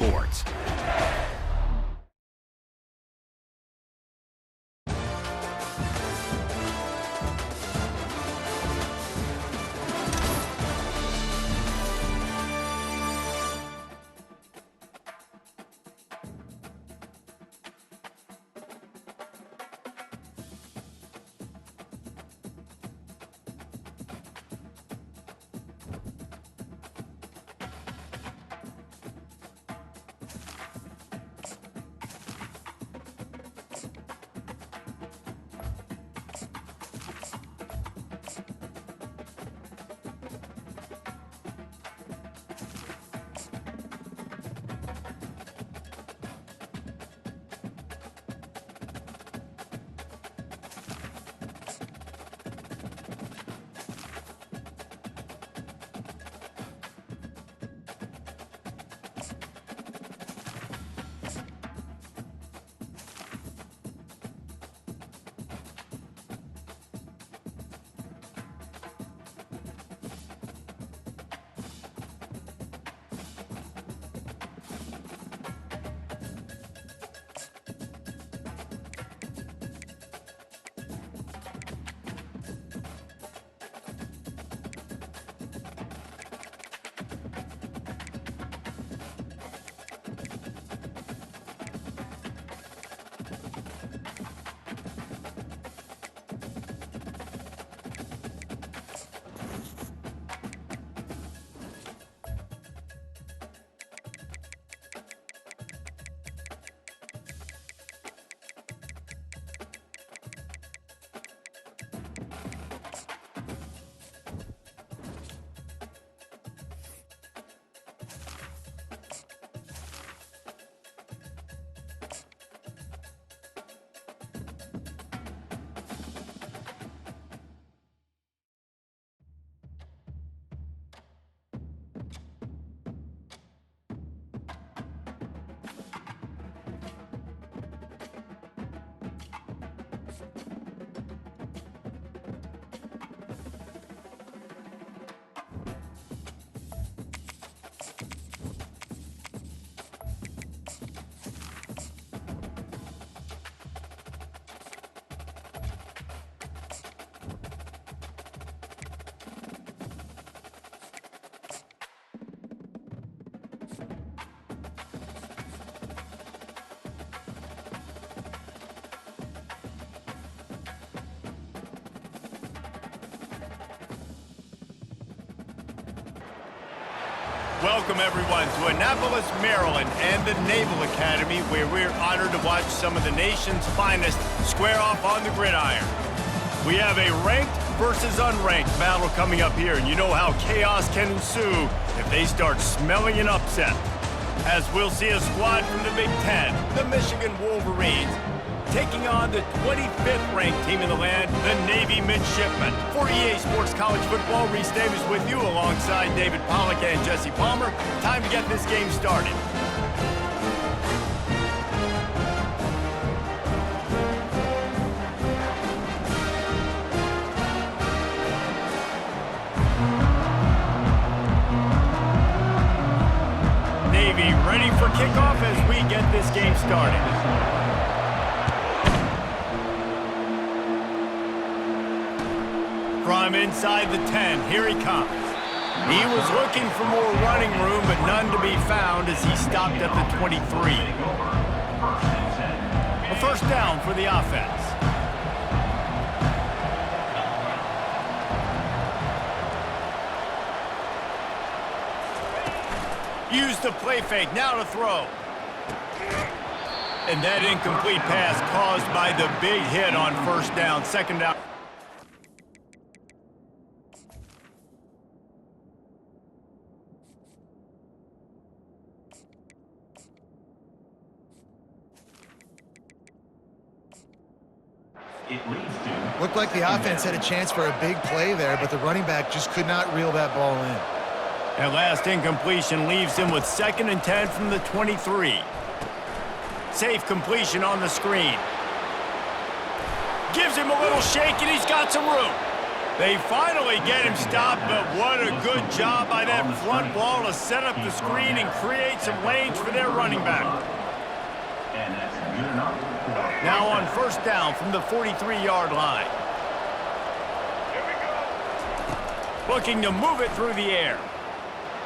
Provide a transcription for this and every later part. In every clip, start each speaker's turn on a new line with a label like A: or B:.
A: Sports. Welcome, everyone, to Annapolis, Maryland, and the Naval Academy, where we're honored to watch some of the nation's finest square off on the gridiron. We have a ranked versus unranked battle coming up here, and you know how chaos can ensue if they start smelling an upset. As we'll see a squad from the Big Ten, the Michigan Wolverines, taking on the 25th ranked team in the land, the Navy Midshipmen. For EA Sports College Football, Reese Davis with you alongside David Pollack and Jesse Palmer. Time to get this game started. Navy ready for kickoff as we get this game started. From inside the 10, here he comes. He was looking for more running room, but none to be found as he stopped at the 23. A first down for the offense. Use the play fake, now to throw. And that incomplete pass caused by the big hit on first down, second down.
B: Looked like the offense had a chance for a big play there, but the running back just could not reel that ball in.
A: That last incompletion leaves him with 2nd and 10 from the 23. Safe completion on the screen. Gives him a little shake, and he's got some room. They finally get him stopped, but what a good job by that front wall to set up the screen and create some lanes for their running back. Now on first down from the 43-yard line. Looking to move it through the air.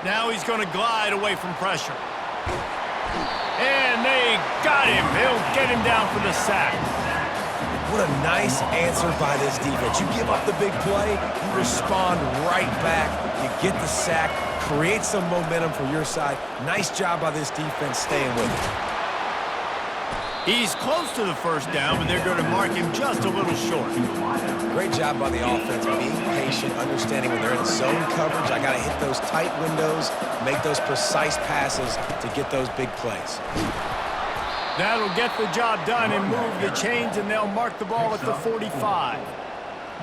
A: Now he's going to glide away from pressure. And they got him. They'll get him down for the sack.
C: What a nice answer by this defense. You give up the big play, you respond right back, you get the sack, create some momentum for your side. Nice job by this defense staying with it.
A: He's close to the first down, but they're going to mark him just a little short.
C: Great job by the offense, being patient, understanding when they're in zone coverage, I got to hit those tight windows, make those precise passes to get those big plays.
A: That'll get the job done and move the chains, and they'll mark the ball at the 45.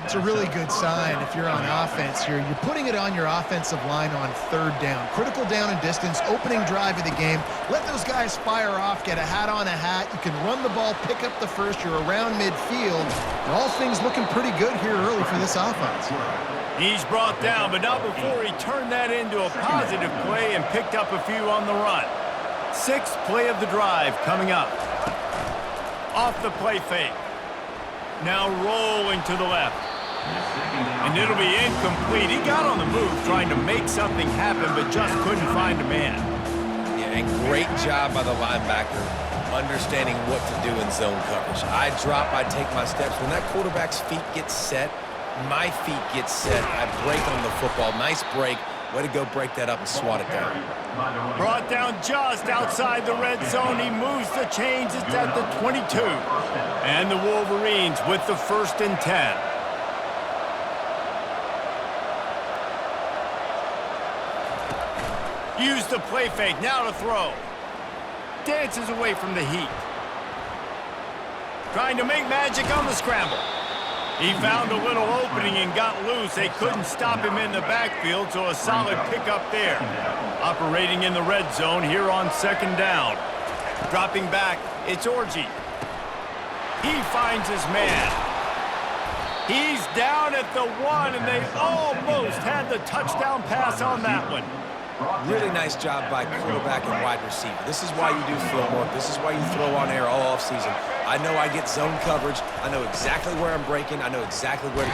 B: It's a really good sign if you're on offense here. You're putting it on your offensive line on third down. Critical down and distance, opening drive of the game. Let those guys fire off, get a hat on a hat. You can run the ball, pick up the first. You're around midfield. And all things looking pretty good here early for this offense.
A: He's brought down, but not before he turned that into a positive play and picked up a few on the run. Sixth play of the drive coming up. Off the play fake. Now rolling to the left. And it'll be incomplete. He got on the move trying to make something happen, but just couldn't find a man.
C: Yeah, and great job by the linebacker understanding what to do in zone coverage. I drop, I take my steps. When that quarterback's feet get set, my feet get set. I break on the football. Nice break. Way to go break that up and swat it down.
A: Brought down just outside the red zone. He moves the chains. It's at the 22. And the Wolverines with the 1st and 10. Use the play fake. Now to throw. Dances away from the heat. Trying to make magic on the scramble. He found a little opening and got loose. They couldn't stop him in the backfield, so a solid pickup there. Operating in the red zone here on 2nd down. Dropping back, it's Orji. He finds his man. He's down at the 1, and they almost had the touchdown pass on that one.
C: Really nice job by quarterback and wide receiver. This is why you do film work. This is why you throw on air all offseason. I know I get zone coverage. I know exactly where I'm breaking. I know exactly where to...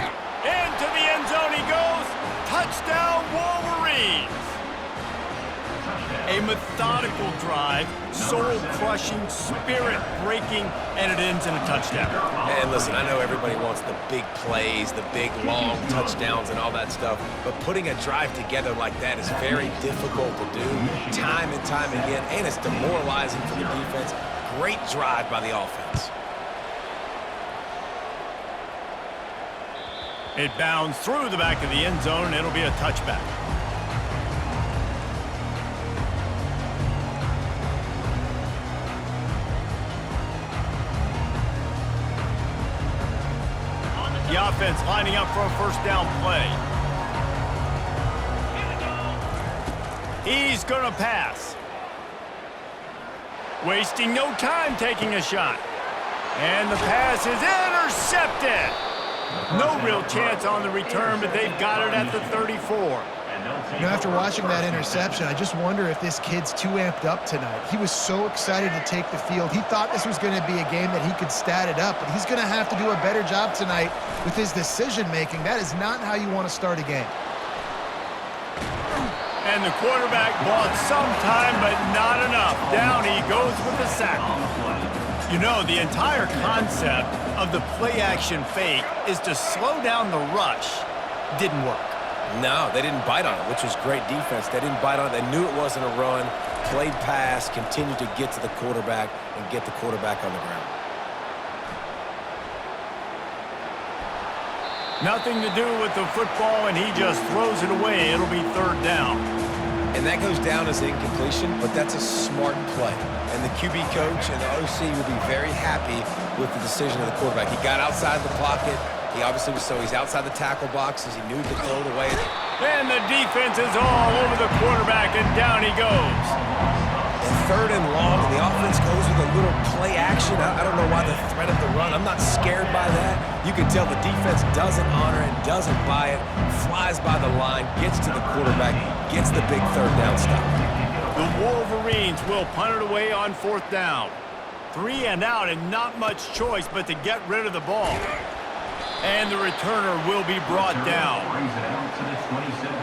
A: Into the end zone he goes. Touchdown, Wolverines. A methodical drive, soul-crushing, spirit-breaking, and it ends in a touchdown.
C: And listen, I know everybody wants the big plays, the big, long touchdowns and all that stuff, but putting a drive together like that is very difficult to do time and time again, and it's demoralizing for the defense. Great drive by the offense.
A: It bounds through the back of the end zone, and it'll be a touchback. The offense lining up for a 1st down play. He's going to pass. Wasting no time taking a shot. And the pass is intercepted. No real chance on the return, but they've got it at the 34.
B: You know, after watching that interception, I just wonder if this kid's too amped up tonight. He was so excited to take the field. He thought this was going to be a game that he could stat it up, but he's going to have to do a better job tonight with his decision-making. That is not how you want to start a game.
A: And the quarterback bought some time, but not enough. Down he goes with the sack. You know, the entire concept of the play-action fake is to slow down the rush. Didn't work.
C: No, they didn't bite on it, which was great defense. They didn't bite on it. They knew it wasn't a run, played pass, continued to get to the quarterback and get the quarterback on the ground.
A: Nothing to do with the football, and he just throws it away. It'll be 3rd down.
C: And that goes down as incompletion, but that's a smart play. And the QB coach and the OC will be very happy with the decision of the quarterback. He got outside the pocket. He obviously was, so he's outside the tackle box as he knew to throw it away.
A: And the defense is all over the quarterback, and down he goes.
C: And 3rd and long, and the offense goes with a little play action. I don't know why the threat of the run. I'm not scared by that. You can tell the defense doesn't honor it, doesn't buy it, flies by the line, gets to the quarterback, gets the big 3rd down stop.
A: The Wolverines will punt it away on 4th down. 3 and out, and not much choice but to get rid of the ball. And the returner will be brought down.
D: Brings it out to the 27.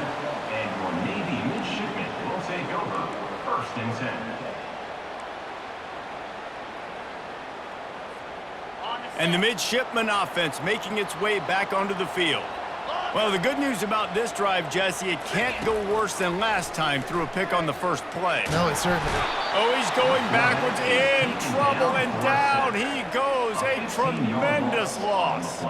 D: And your Navy midshipmen will take over. 1st and 10.
A: And the midshipman offense making its way back onto the field. Well, the good news about this drive, Jesse, it can't go worse than last time through a pick on the first play.
B: No, it certainly.
A: Oh, he's going backwards, in trouble, and down he goes. A tremendous loss.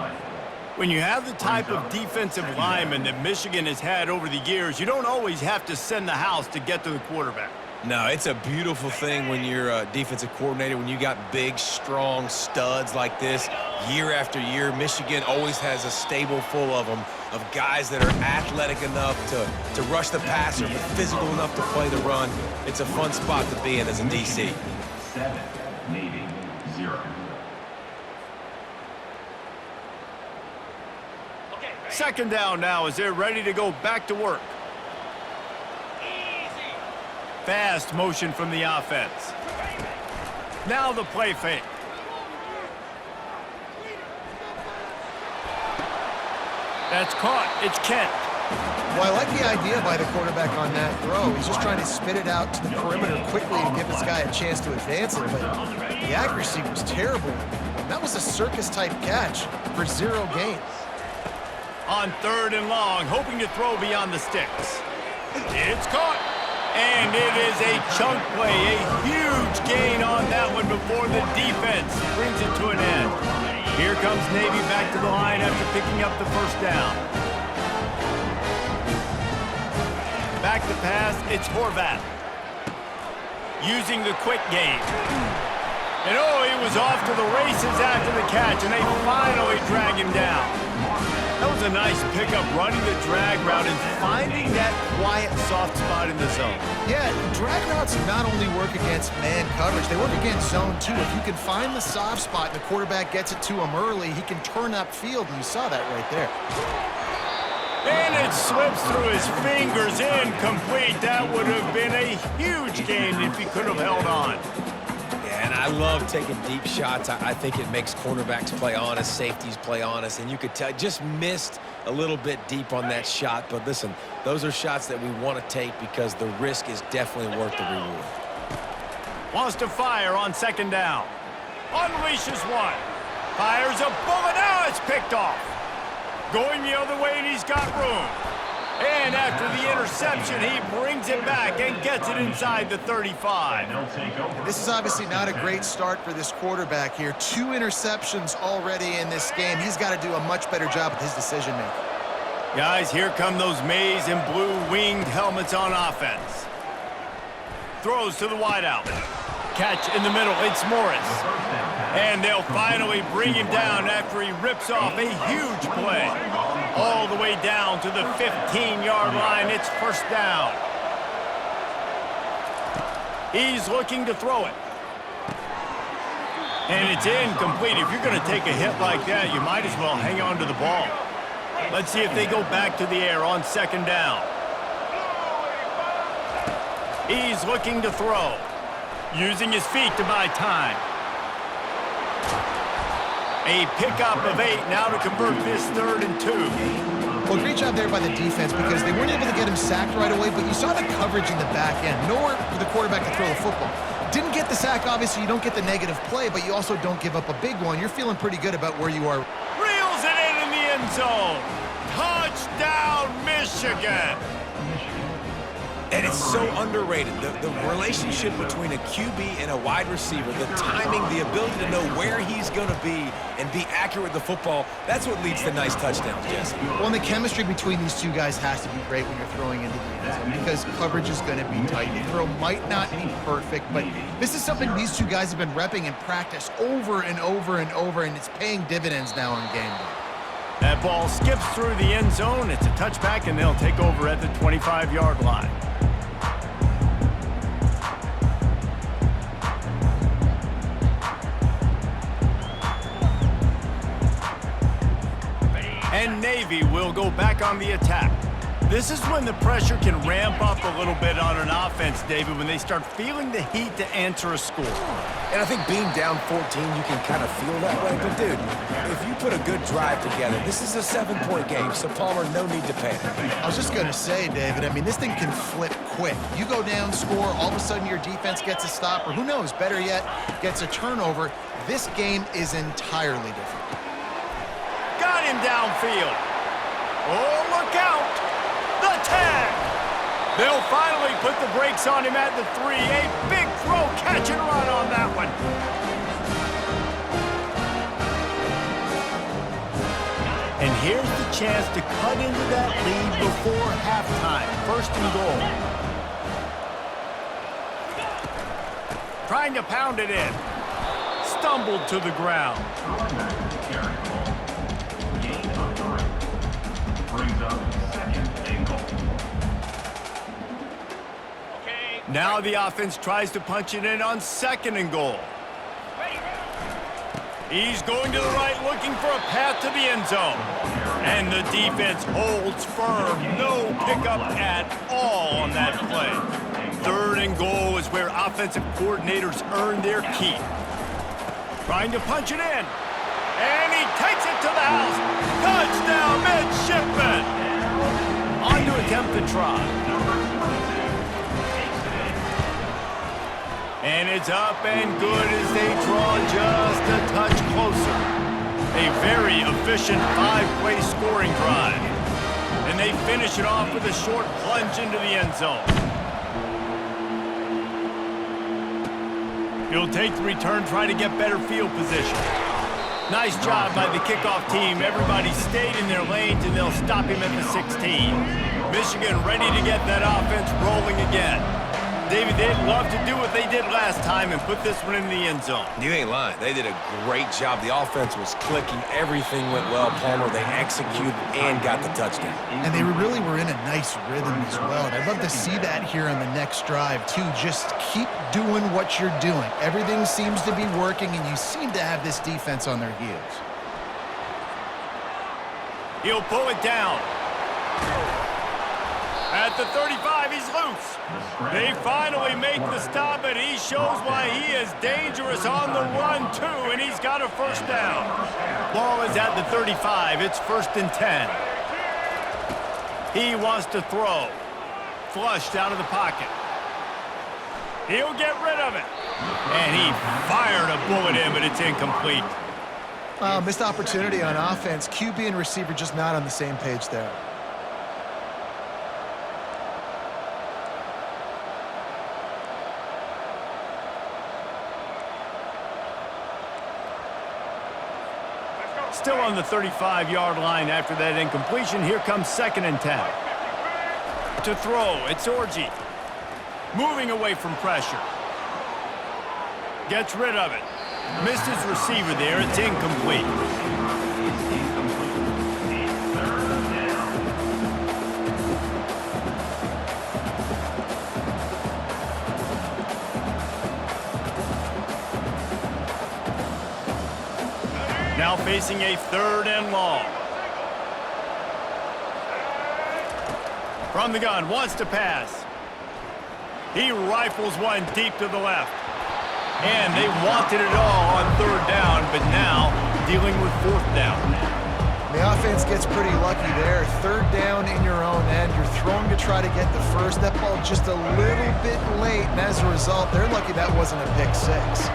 A: When you have the type of defensive lineman that Michigan has had over the years, you don't always have to send the house to get to the quarterback.
C: No, it's a beautiful thing when you're a defensive coordinator, when you got big, strong studs like this. Year after year, Michigan always has a stable full of them, of guys that are athletic enough to rush the passer, but physical enough to play the run. It's a fun spot to be in as a DC.
D: 7, Navy 0.
A: Second down now as they're ready to go back to work. Fast motion from the offense. Now the play fake. That's caught. It's Kent.
B: Well, I like the idea by the quarterback on that throw. He's just trying to spit it out to the perimeter quickly to give this guy a chance to advance it, but the accuracy was terrible. That was a circus-type catch for 0 gain.
A: On 3rd and long, hoping to throw beyond the sticks. It's caught. And it is a chunk play, a huge gain on that one before the defense brings it to an end. Here comes Navy back to the line after picking up the 1st down. Back to pass, it's Horvath. Using the quick game. And oh, he was off to the races after the catch, and they finally drag him down. That was a nice pickup, running the drag route and finding that quiet, soft spot in the zone.
B: Yeah, drag routes not only work against man coverage, they work against zone too. If you can find the soft spot and the quarterback gets it to him early, he can turn upfield, and you saw that right there.
A: And it slips through his fingers, incomplete. That would have been a huge gain if he could have held on.
C: And I love taking deep shots. I think it makes cornerbacks play honest, safeties play honest, and you could tell just missed a little bit deep on that shot. But listen, those are shots that we want to take because the risk is definitely worth the reward.
A: Wants to fire on 2nd down. Unleashes one. Fires a bullet. Now it's picked off. Going the other way, and he's got room. And after the interception, he brings it back and gets it inside the 35.
B: This is obviously not a great start for this quarterback here. 2 interceptions already in this game. He's got to do a much better job with his decision-making.
A: Guys, here come those maize and blue winged helmets on offense. Throws to the wideout. Catch in the middle. It's Morris. And they'll finally bring him down after he rips off a huge play. All the way down to the 15-yard line. It's 1st down. He's looking to throw it. And it's incomplete. If you're going to take a hit like that, you might as well hang on to the ball. Let's see if they go back to the air on 2nd down. He's looking to throw. Using his feet to buy time. A pickup of 8 now to convert this 3rd and 2.
B: Well, great job there by the defense because they weren't able to get him sacked right away, but you saw the coverage in the back end. Nowhere for the quarterback to throw the football. Didn't get the sack, obviously. You don't get the negative play, but you also don't give up a big one. You're feeling pretty good about where you are.
A: Reels it in the end zone. Touchdown, Michigan.
C: And it's so underrated. The relationship between a QB and a wide receiver, the timing, the ability to know where he's going to be and be accurate with the football, that's what leads to nice touchdowns, Jesse.
B: Well, and the chemistry between these two guys has to be great when you're throwing into the end zone because coverage is going to be tight. The throw might not be perfect, but this is something these two guys have been repping in practice over and over and over, and it's paying dividends now on game day.
A: That ball skips through the end zone. It's a touchback, and they'll take over at the 25-yard line. and Navy will go back on the attack. This is when the pressure can ramp up a little bit on an offense, David, when they start feeling the heat to answer a score.
C: And I think being down 14, you can kind of feel that way. But, dude, if you put a good drive together, this is a 7-point game, so Palmer, no need to panic.
B: I was just going to say, David, I mean, this thing can flip quick. You go down, score, all of a sudden your defense gets a stop, or who knows, better yet, gets a turnover. This game is entirely different.
A: Got him downfield. Oh, look out. The 10. They'll finally put the brakes on him at the 3. A big throw, catch and run on that one. And here's the chance to cut into that lead before halftime. First and goal. Trying to pound it in. Stumbled to the ground.
D: Gain of 3. Brings up second and goal.
A: Now the offense tries to punch it in on second and goal. He's going to the right, looking for a path to the end zone. And the defense holds firm. No pickup at all on that play. Third and goal is where offensive coordinators earn their keep. Trying to punch it in. And he takes it to the house. Touchdown, midshipman. On to attempt the try. And it's up and good as they draw just a touch closer. A very efficient 5-play scoring drive. And they finish it off with a short plunge into the end zone. He'll take the return, try to get better field position. Nice job by the kickoff team. Everybody stayed in their lanes, and they'll stop him at the 16. Michigan ready to get that offense rolling again. David, they'd love to do what they did last time and put this one in the end zone.
C: You ain't lying. They did a great job. The offense was clicking. Everything went well. Palmer, they executed and got the touchdown.
B: And they really were in a nice rhythm as well. And I'd love to see that here on the next drive, too. Just keep doing what you're doing. Everything seems to be working, and you seem to have this defense on their heels.
A: He'll pull it down. At the 35, he's loose. They finally make the stop, and he shows why he is dangerous on the run, too, and he's got a first down. Ball is at the 35. It's 1st and 10. He wants to throw. Flushed out of the pocket. He'll get rid of it. And he fired a bullet in, but it's incomplete.
B: Missed opportunity on offense. QB and receiver just not on the same page there.
A: Still on the 35-yard line after that incompletion. Here comes 2nd and 10. To throw, it's Orji. Moving away from pressure. Gets rid of it. Missed his receiver there. It's incomplete. Now facing a 3rd and long. From the gun, wants to pass. He rifles one deep to the left. And they wanted it all on 3rd down, but now dealing with 4th down.
B: The offense gets pretty lucky there. 3rd down in your own end. You're throwing to try to get the first. That ball just a little bit late, and as a result, they're lucky that wasn't a pick 6.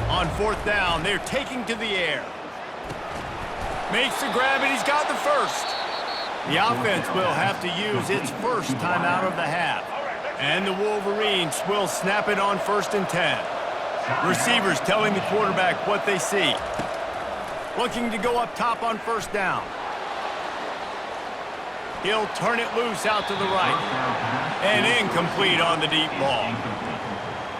A: On 4th down, they're taking to the air. Makes the grab, and he's got the first. The offense will have to use its first timeout of the half. And the Wolverines will snap it on 1st and 10. Receivers telling the quarterback what they see. Looking to go up top on 1st down. He'll turn it loose out to the right. And incomplete on the deep ball.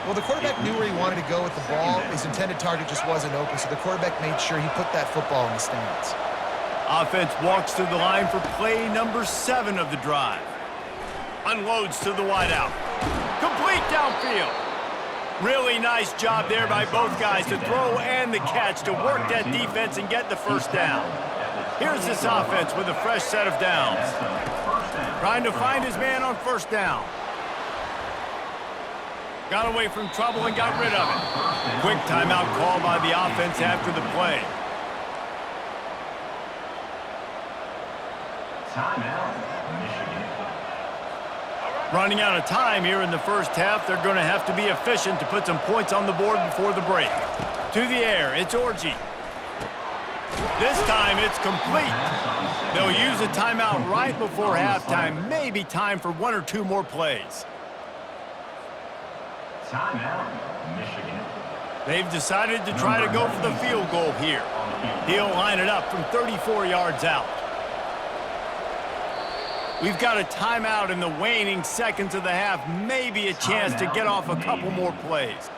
B: Well, the quarterback knew where he wanted to go with the ball. His intended target just wasn't open, so the quarterback made sure he put that football in the stands.
A: Offense walks to the line for play number 7 of the drive. Unloads to the wideout. Complete downfield. Really nice job there by both guys to throw and the catch to work that defense and get the first down. Here's this offense with a fresh set of downs. Trying to find his man on first down. Got away from trouble and got rid of it. Quick timeout call by the offense after the play.
D: Timeout, Michigan.
A: Running out of time here in the first half. They're going to have to be efficient to put some points on the board before the break. To the air, it's Orji. This time it's complete. They'll use a timeout right before halftime. Maybe time for one or two more plays.
D: Timeout, Michigan.
A: They've decided to try to go for the field goal here. He'll line it up from 34 yards out. We've got a timeout in the waning seconds of the half. Maybe a chance to get off a couple more plays.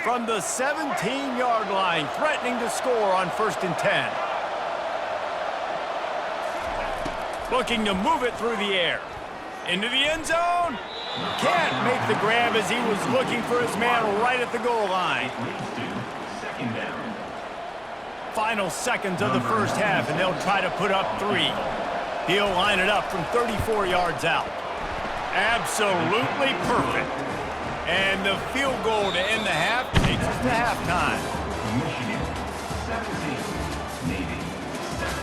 A: From the 17-yard line, threatening to score on 1st and 10. Looking to move it through the air. Into the end zone. Can't make the grab as he was looking for his man right at the goal line.
D: Second down.
A: Final seconds of the first half, and they'll try to put up 3. He'll line it up from 34 yards out. Absolutely perfect. And the field goal to end the half takes us to halftime.
D: Michigan 17, Navy 7.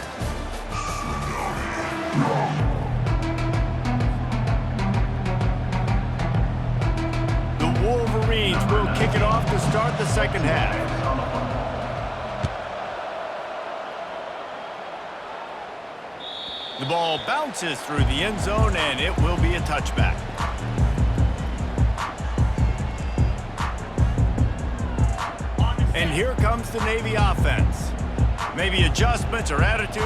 A: The Wolverines will kick it off to start the second half. The ball bounces through the end zone, and it will be a touchback. And here comes the Navy offense. Maybe adjustments or attitude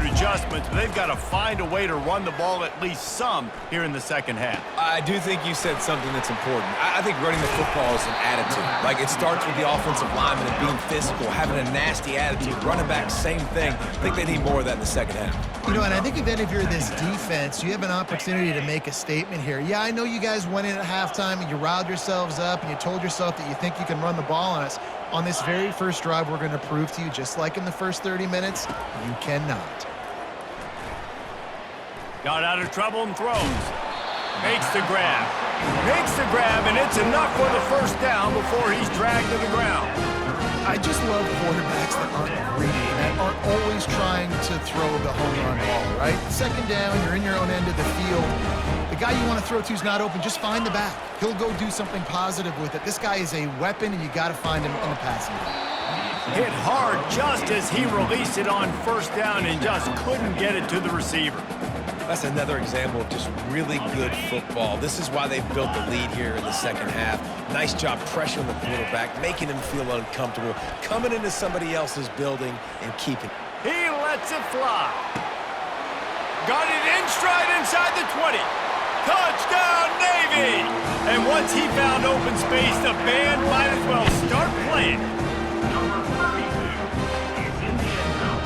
A: adjustments, but they've got to find a way to run the ball at least some here in the second half.
C: I do think you said something that's important. I think running the football is an attitude. Like, it starts with the offensive lineman and being physical, having a nasty attitude. Running back, same thing. I think they need more of that in the second half.
B: You know, and I think if you're this defense, you have an opportunity to make a statement here. Yeah, I know you guys went in at halftime and you riled yourselves up and you told yourself that you think you can run the ball on us. On this very first drive, we're going to prove to you, just like in the first 30 minutes, you cannot.
A: Got out of trouble and throws. Makes the grab. Makes the grab, and it's enough for the first down before he's dragged to the ground.
B: I just love quarterbacks that aren't greedy, that aren't always trying to throw the home run ball, right? Second down, you're in your own end of the field. The guy you want to throw to is not open. Just find the back. He'll go do something positive with it. This guy is a weapon, and you got to find him in the passing game.
A: Hit hard just as he released it on first down and just couldn't get it to the receiver.
C: That's another example of just really good football. This is why they've built the lead here in the second half. Nice job pressuring the quarterback, making him feel uncomfortable, coming into somebody else's building and keeping it.
A: He lets it fly. Got it in stride inside the 20. Touchdown, Navy! And once he found open space, the band might as well start playing.
D: Number 32 is in the end zone.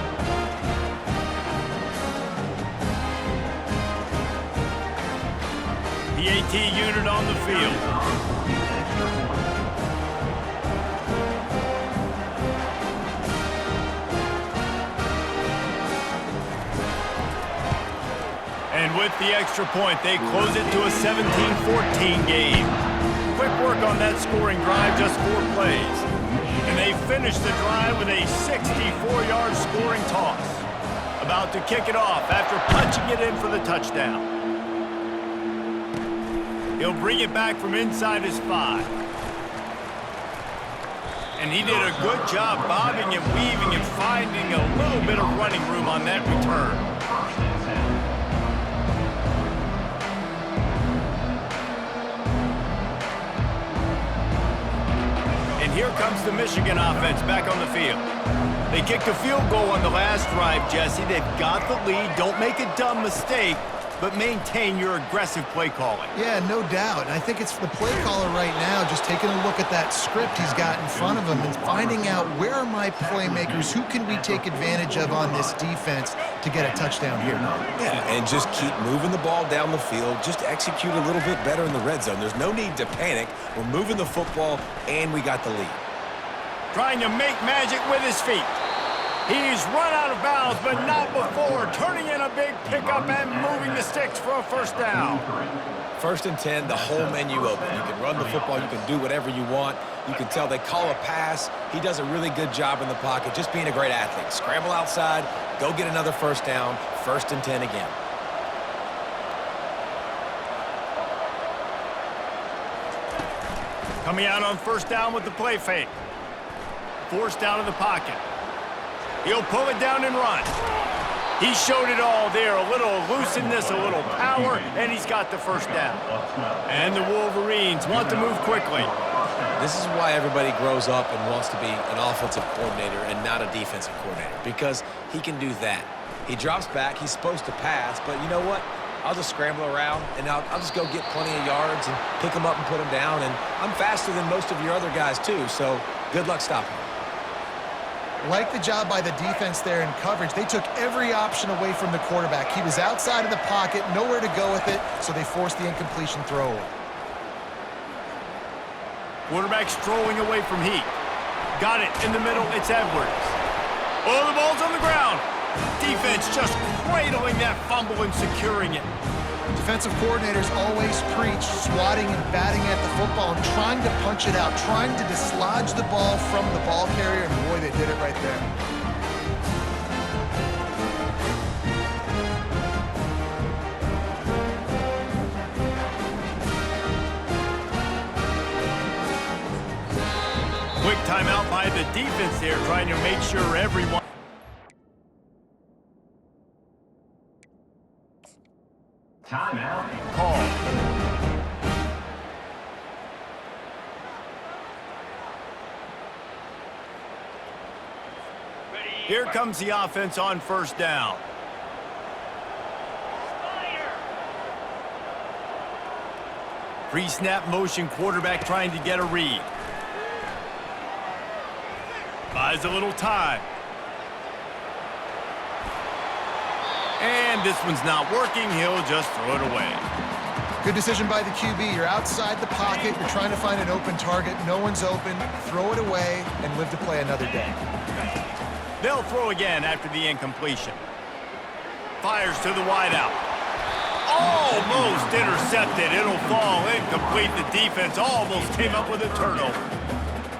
A: The AT unit on the field. And with the extra point, they close it to a 17-14 game. Quick work on that scoring drive, just 4 plays. And they finish the drive with a 64-yard scoring toss. About to kick it off after punching it in for the touchdown. He'll bring it back from inside his 5. And he did a good job bobbing and weaving and finding a little bit of running room on that return. And here comes the Michigan offense back on the field. They kicked a field goal on the last drive, Jesse. They've got the lead. Don't make a dumb mistake. but maintain your aggressive play calling.
B: Yeah, no doubt. And I think it's the play caller right now just taking a look at that script he's got in front of him and finding out where are my playmakers, who can we take advantage of on this defense to get a touchdown here.
C: Yeah, and just keep moving the ball down the field. Just execute a little bit better in the red zone. There's no need to panic. We're moving the football, and we got the lead.
A: Trying to make magic with his feet. He's run out of bounds, but not before turning in a big pickup and moving the sticks for a first down.
C: 1st and 10, the whole menu open. You can run the football. You can do whatever you want. You can tell they call a pass. He does a really good job in the pocket, just being a great athlete. Scramble outside, go get another first down, 1st and 10 again.
A: Coming out on first down with the play fake. Forced out of the pocket. He'll pull it down and run. He showed it all there. A little elusiveness, a little power, and he's got the first down. And the Wolverines want to move quickly.
C: This is why everybody grows up and wants to be an offensive coordinator and not a defensive coordinator, because he can do that. He drops back. He's supposed to pass, but you know what? I'll just scramble around, and I'll just go get plenty of yards and pick them up and put them down. And I'm faster than most of your other guys, too, so good luck stopping him.
B: Like the job by the defense there in coverage. They took every option away from the quarterback. He was outside of the pocket, nowhere to go with it, so they forced the incompletion throw away.
A: Quarterback strolling away from Heat. Got it in the middle. It's Edwards. Oh, the ball's on the ground. Defense just cradling that fumble and securing it.
B: Defensive coordinators always preach swatting and batting at the football and trying to punch it out, trying to dislodge the ball from the ball carrier, and boy, they did it right there.
A: Quick timeout by the defense there, trying to make sure everyone...
D: Timeout.
A: Call. Here comes the offense on first down. Pre-snap motion, quarterback trying to get a read. Buys a little time. And this one's not working. He'll just throw it away.
B: Good decision by the QB. You're outside the pocket. You're trying to find an open target. No one's open. Throw it away and live to play another day.
A: They'll throw again after the incompletion. Fires to the wideout. Almost intercepted. It'll fall incomplete. The defense almost came up with a turnover.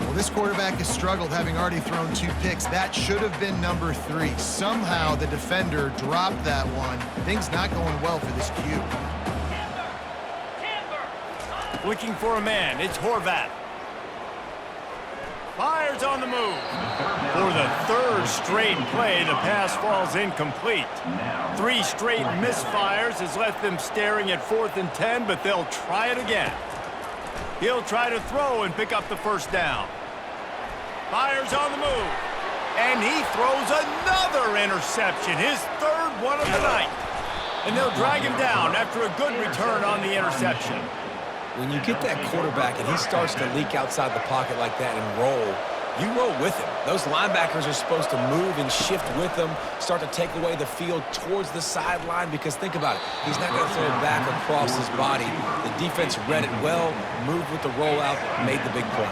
B: Well, this quarterback has struggled, having already thrown 2 picks. That should have been number 3. Somehow the defender dropped that one. Things not going well for this Q.
A: Looking for a man. It's Horvath. Fires on the move. For the 3rd straight play, the pass falls incomplete. 3 straight misfires has left them staring at 4th and 10, but they'll try it again. He'll try to throw and pick up the first down. Fires on the move. And he throws another interception, his 3rd one of the night. And they'll drag him down after a good return on the interception.
C: When you get that quarterback and he starts to leak outside the pocket like that and roll, you roll with him. Those linebackers are supposed to move and shift with him, start to take away the field towards the sideline, because think about it. He's not going to throw it back across his body. The defense read it well, moved with the rollout, made the big play.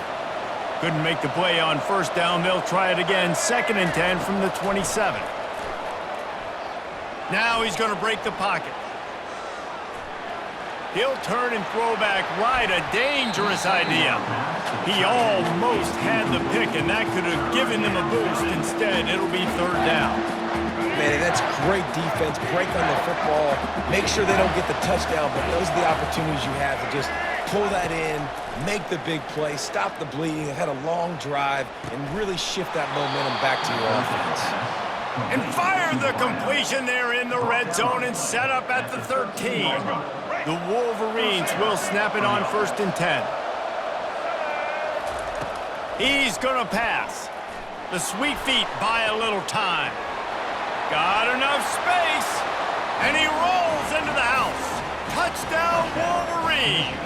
A: Couldn't make the play on first down. They'll try it again. 2nd and 10 from the 27. Now he's going to break the pocket. He'll turn and throw back right. A dangerous idea. He almost had the pick, and that could have given them a boost. Instead, it'll be 3rd down.
C: Man, that's great defense. Break on the football. Make sure they don't get the touchdown, but those are the opportunities you have to just pull that in, make the big play, stop the bleeding, had a long drive, and really shift that momentum back to your offense.
A: And fire the completion there in the red zone and set up at the 13. The Wolverines will snap it on 1st and 10. He's going to pass. The sweet feet buy a little time. Got enough space. And he rolls, and into the house. Touchdown, Wolverines.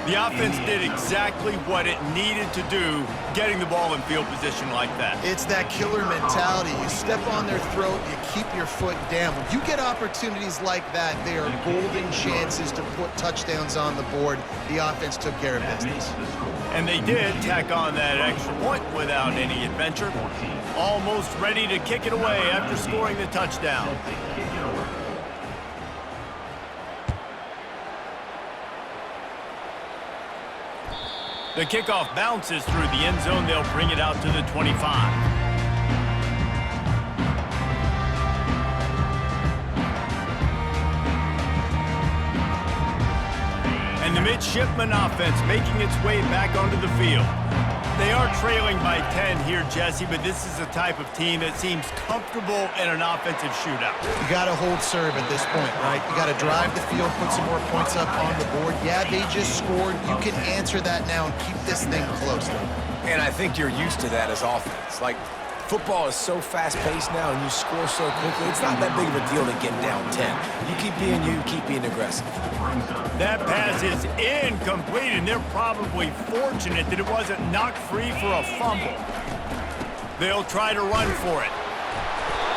A: The offense did exactly what it needed to do, getting the ball in field position like that.
B: It's that killer mentality. You step on their throat, you keep your foot down. When you get opportunities like that, they are golden chances to put touchdowns on the board. The offense took care of business.
A: And they did tack on that extra point without any adventure. Almost ready to kick it away after scoring the touchdown. The kickoff bounces through the end zone. They'll bring it out to the 25. And the midshipman offense making its way back onto the field. They are trailing by 10 here, Jesse, but this is a type of team that seems comfortable in an offensive shootout.
B: You got to hold serve at this point, right? You got to drive the field, put some more points up on the board. Yeah, they just scored. You can answer that now and keep this thing close.
C: And I think you're used to that as offense. Like, football is so fast-paced now, and you score so quickly, it's not that big of a deal to get down 10. You keep being aggressive.
A: That pass is incomplete, and they're probably fortunate that it wasn't knocked free for a fumble. They'll try to run for it.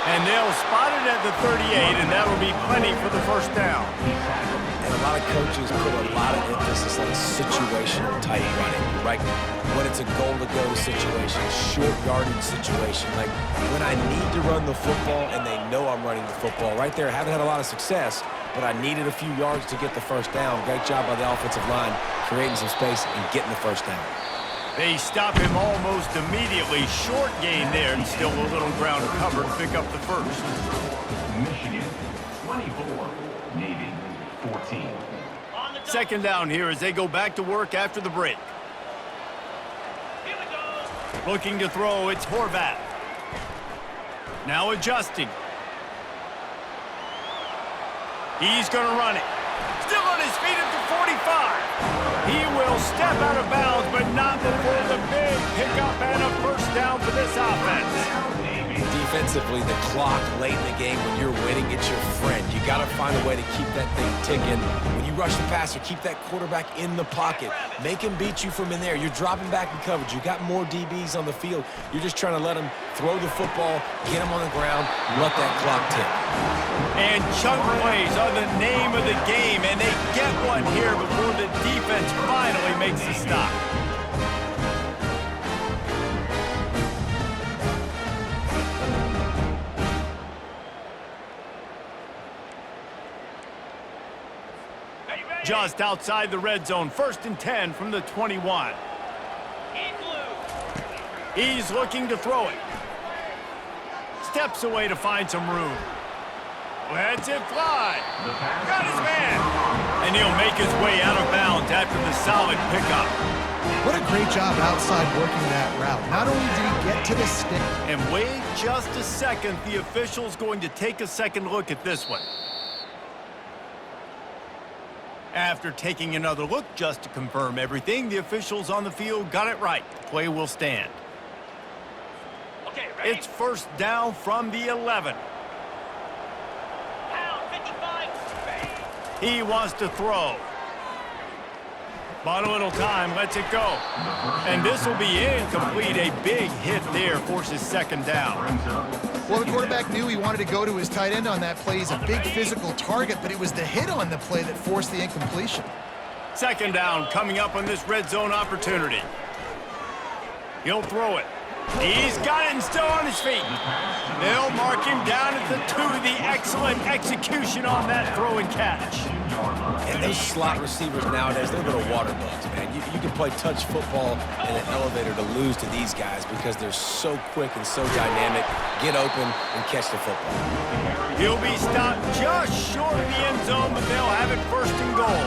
A: And they'll spot it at the 38, and that'll be plenty for the first down.
C: And a lot of coaches put a lot of emphasis on situational type running, right? When it's a goal-to-go situation, short yardage situation, like when I need to run the football and they know I'm running the football. Right there, haven't had a lot of success, but I needed a few yards to get the first down. Great job by the offensive line, creating some space and getting the first down.
A: They stop him almost immediately. Short gain there, and still a little ground to cover to pick up the first.
D: Michigan, 24. Navy, 14.
A: Second down here as they go back to work after the break. Looking to throw, it's Horvath. Now adjusting. He's going to run it. Still on his feet at the 45. He will step out of bounds, but not before the big pickup and a first down for this offense.
C: Defensively, the clock late in the game, when you're winning, it's your friend. You got to find a way to keep that thing ticking. When you rush the passer, keep that quarterback in the pocket. Make him beat you from in there. You're dropping back in coverage. You got more DBs on the field. You're just trying to let him throw the football, get him on the ground, let that clock tick.
A: And chunk plays are the name of the game, and they get one here before the defense finally makes the stop. Just outside the red zone, 1st and 10 from the 21. He's looking to throw it. Steps away to find some room. Lets it fly. Got his man. And he'll make his way out of bounds after the solid pickup.
B: What a great job outside working that route. Not only did he get to the stick.
A: And wait just a second. The official's going to take a second look at this one. After taking another look just to confirm everything, the officials on the field got it right. The play will stand. Okay, ready? It's first down from the 11. He wants to throw. Bought a little time, lets it go. And this will be incomplete. A big hit there forces second down.
B: Well, the quarterback knew he wanted to go to his tight end on that play. He's a big physical target, but it was the hit on the play that forced the incompletion.
A: Second down coming up on this red zone opportunity. He'll throw it. He's got it and still on his feet. They'll mark him down at the 2. The excellent execution on that throw and catch.
C: And those slot receivers nowadays, they're little water bugs, man. You can play touch football in an elevator to lose to these guys because they're so quick and so dynamic. Get open and catch the football.
A: He'll be stopped just short of the end zone, but they'll have it 1st and goal.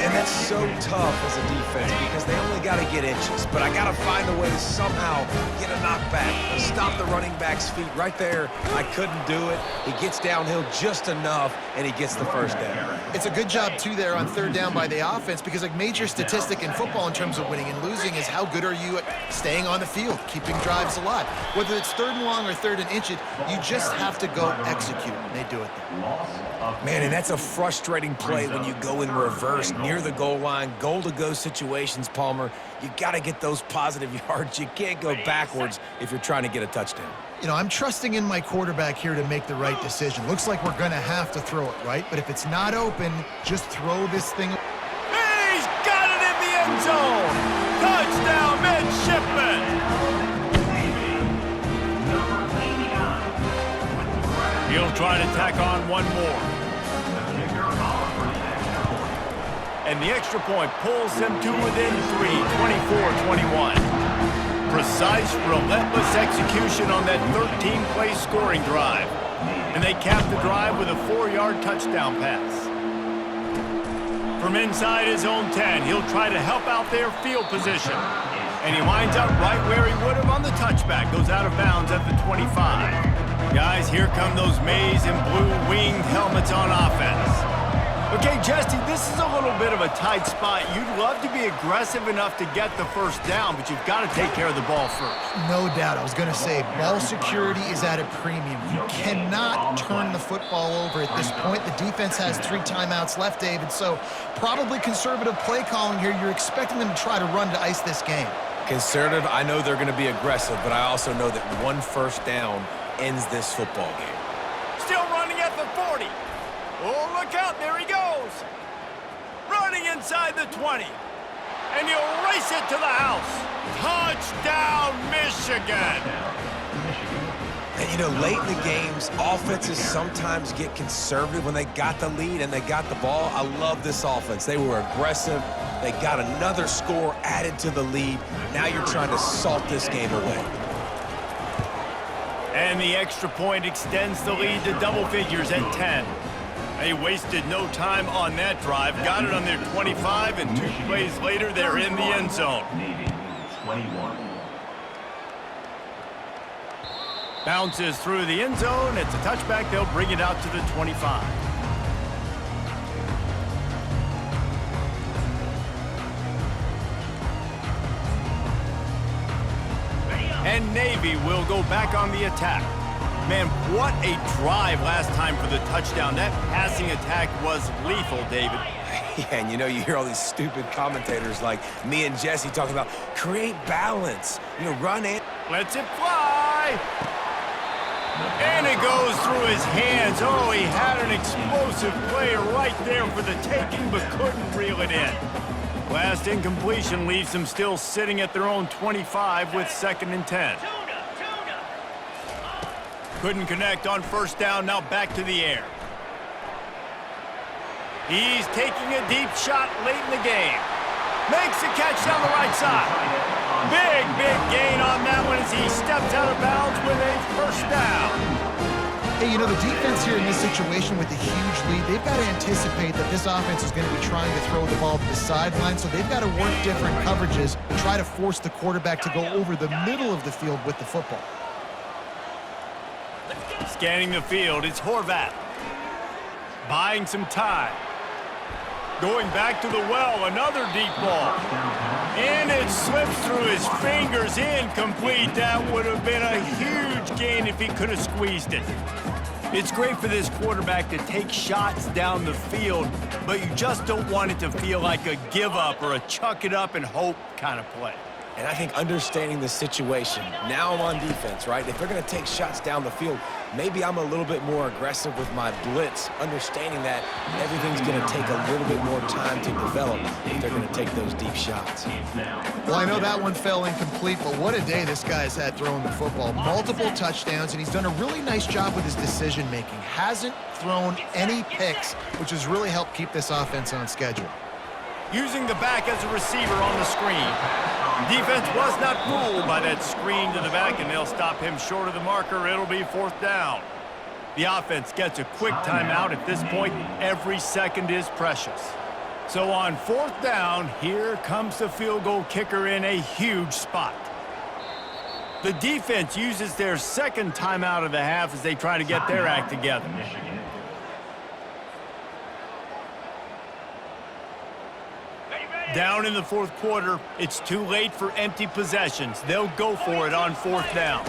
B: And
C: That's so tough as a defense because they only got to get inches. But I got to find a way to somehow get a knockback, stop the running back's feet right there. I couldn't do it. He gets downhill just enough, and he gets the first down.
B: It's a good job, too, there on third down by the offense because a major statistic in football in terms of winning and losing is how good are you at staying on the field, keeping drives alive. Whether it's third and long or third and inches, you just have to go execute, and they do it there.
C: Man, and that's a frustrating play when you go in reverse near the goal line, goal-to-go situations, Palmer. You got to get those positive yards. You can't go backwards if you're trying to get a touchdown.
B: You know, I'm trusting in my quarterback here to make the right decision. Looks like we're going to have to throw it, right? But if it's not open, just throw this thing.
A: He's got it in the end zone. Touchdown, Midshipman. He'll try to tack on one more. And the extra point pulls them to within 3, 24-21. Precise, relentless execution on that 13-play scoring drive. And they cap the drive with a 4-yard touchdown pass. From inside his own 10, he'll try to help out their field position. And he winds up right where he would have on the touchback. Goes out of bounds at the 25. Guys, here come those maize and blue winged helmets on offense. Okay, Jesse, this is a little bit of a tight spot. You'd love to be aggressive enough to get the first down, but you've got to take care of the ball first.
B: No doubt. I was going to say, ball security is at a premium. You cannot turn the football over at this point. The defense has 3 timeouts left, David, so probably conservative play calling here. You're expecting them to try to run to ice this game.
C: Conservative, I know they're going to be aggressive, but I also know that one first down ends this football game.
A: Still running at the 40. Oh, look out, there he goes. Running inside the 20. And he'll race it to the house. Touchdown, Michigan.
C: And, you know, late in the games, offenses sometimes get conservative when they got the lead and they got the ball. I love this offense. They were aggressive. They got another score added to the lead. Now you're trying to salt this game away.
A: And the extra point extends the lead to double figures at 10. They wasted no time on that drive. Got it on their 25, and 2 plays later, they're in the end zone. Bounces through the end zone. It's a touchback. They'll bring it out to the 25. And Navy will go back on the attack. Man, what a drive last time for the touchdown. That passing attack was lethal, David.
C: Yeah, and you know, you hear all these stupid commentators like me and Jesse talking about create balance. You know, run in.
A: Lets it fly. And it goes through his hands. Oh, he had an explosive play right there for the taking, but couldn't reel it in. Last incompletion leaves them still sitting at their own 25 with 2nd and 10. Couldn't connect on first down, now back to the air. He's taking a deep shot late in the game. Makes a catch down the right side. Big gain on that one as he steps out of bounds with a first down.
B: Hey, you know, the defense here in this situation with a huge lead, they've got to anticipate that this offense is going to be trying to throw the ball to the sideline, so they've got to work different coverages and try to force the quarterback to go over the middle of the field with the football.
A: Scanning the field, it's Horvath. Buying some time. Going back to the well, another deep ball. And it slips through his fingers, incomplete. That would have been a huge gain if he could have squeezed it. It's great for this quarterback to take shots down the field, but you just don't want it to feel like a give up or a chuck it up and hope kind of play.
C: And I think understanding the situation, now I'm on defense, right? If they're going to take shots down the field, maybe I'm a little bit more aggressive with my blitz, understanding that everything's going to take a little bit more time to develop if they're going to take those deep shots.
B: Well, I know that one fell incomplete, but what a day this guy's had throwing the football. Multiple touchdowns, and he's done a really nice job with his decision-making. Hasn't thrown any picks, which has really helped keep this offense on schedule.
A: Using the back as a receiver on the screen. Defense was not fooled by that screen to the back, and they'll stop him short of the marker. It'll be 4th down. The offense gets a quick timeout. At this point, every second is precious. So on 4th down, here comes the field goal kicker in a huge spot. The defense uses their second timeout of the half as they try to get their act together. Down in the 4th quarter, it's too late for empty possessions. They'll go for it on 4th down.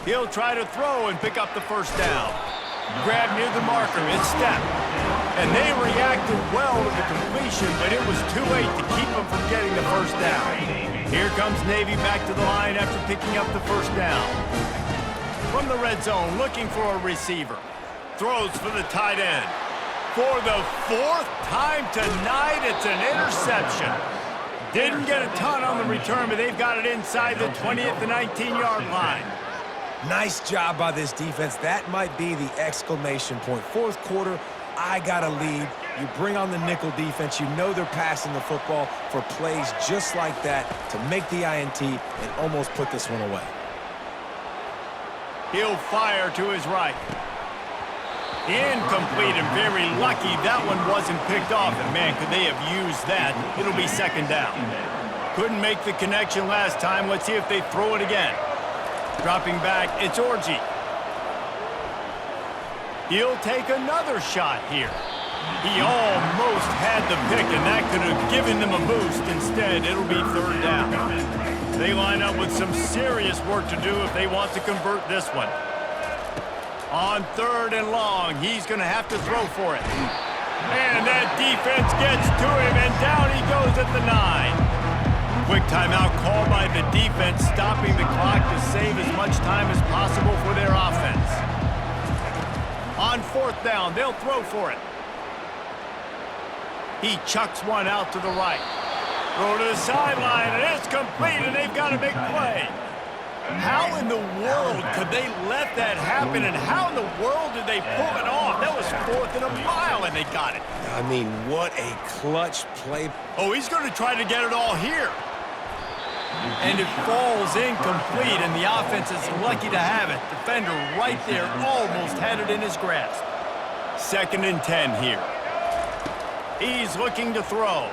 A: He'll try to throw and pick up the first down. Grab near the marker, it's step. And they reacted well to the completion, but it was too late to keep them from getting the first down. Here comes Navy back to the line after picking up the first down. From the red zone, looking for a receiver. Throws for the tight end. For the 4th time tonight, it's an interception. Didn't get a ton on the return, but they've got it inside the 20th to 19-yard line.
C: Nice job by this defense. That might be the exclamation point. 4th quarter, I got a lead. You bring on the nickel defense. You know they're passing the football for plays just like that to make the INT and almost put this one away.
A: He'll fire to his right. Incomplete, and very lucky that one wasn't picked off. And man, could they have used that. It'll be 2nd down. Couldn't make the connection last time. Let's see if they throw it again. Dropping back, it's Orji. He'll take another shot here. He almost had the pick, and that could have given them a boost. Instead, it'll be 3rd down. They line up with some serious work to do if they want to convert this one. On 3rd and long, he's going to have to throw for it. And that defense gets to him, and down he goes at the 9. Quick timeout called by the defense, stopping the clock to save as much time as possible for their offense. On 4th down, they'll throw for it. He chucks one out to the right. Throw to the sideline, and it's complete, and they've got a big play. How in the world could they let that happen, and how in the world did they pull it off? That was 4th and a mile, and they got it.
C: I mean, what a clutch play.
A: Oh, he's going to try to get it all here. And it falls incomplete, and the offense is lucky to have it. Defender right there almost had it in his grasp. 2nd and 10 here. He's looking to throw.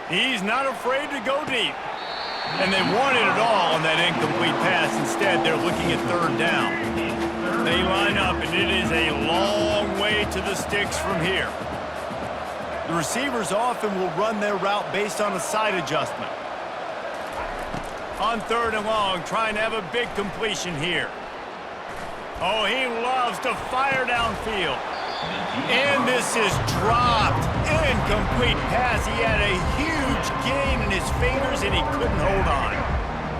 A: He's not afraid to go deep. And they wanted it all on that incomplete pass. Instead, they're looking at 3rd down. They line up, and it is a long way to the sticks from here. The receivers often will run their route based on a side adjustment. On 3rd and long, trying to have a big completion here. Oh, he loves to fire downfield. And this is dropped. Incomplete pass. He had a huge gain in his fingers, and he couldn't hold on.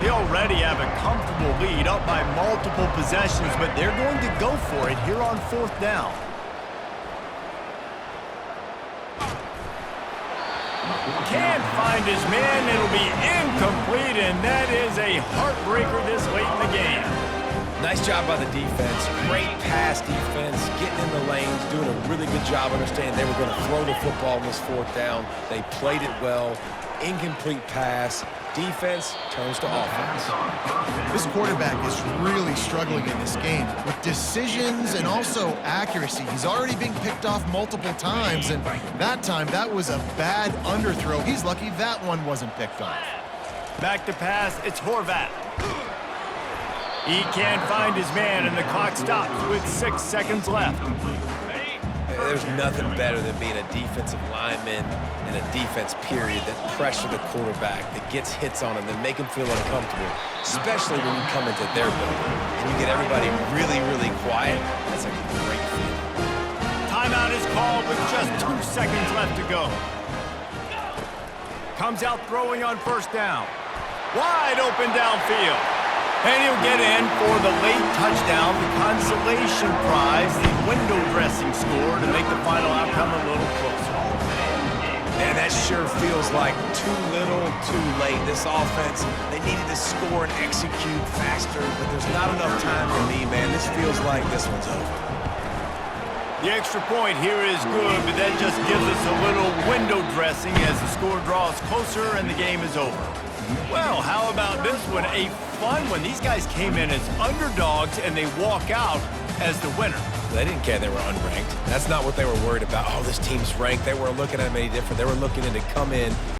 A: They already have a comfortable lead, up by multiple possessions, but they're going to go for it here on 4th down. Can't find his man. It'll be incomplete, and that is a heartbreaker this late in the game.
C: Nice job by the defense. Great pass defense, getting in the lanes, doing a really good job understanding they were going to throw the football in this 4th down. They played it well. Incomplete pass. Defense turns to offense.
B: This quarterback is really struggling in this game with decisions and also accuracy. He's already being picked off multiple times, and that time that was a bad underthrow. He's lucky that one wasn't picked off.
A: Back to pass, it's Horvath. He can't find his man, and the clock stops with 6 seconds left.
C: There's nothing better than being a defensive lineman and a defense period that pressure the quarterback, that gets hits on him, that make him feel uncomfortable, especially when you come into their building and you get everybody really, really quiet. That's a great feeling.
A: Timeout is called with just 2 seconds left to go. Comes out throwing on 1st down. Wide open downfield. And he'll get in for the late touchdown, the consolation prize, the window dressing score to make the final outcome a little closer.
C: And that sure feels like too little, too late. This offense, they needed to score and execute faster, but there's not enough time for me, man. This feels like this one's over.
A: The extra point here is good, but that just gives us a little window dressing as the score draws closer and the game is over. Well, how about this one? A fun one. These guys came in as underdogs, and they walk out as the winner.
C: They didn't care they were unranked. That's not what they were worried about. Oh, this team's ranked. They weren't looking at them any different. They were looking in to come in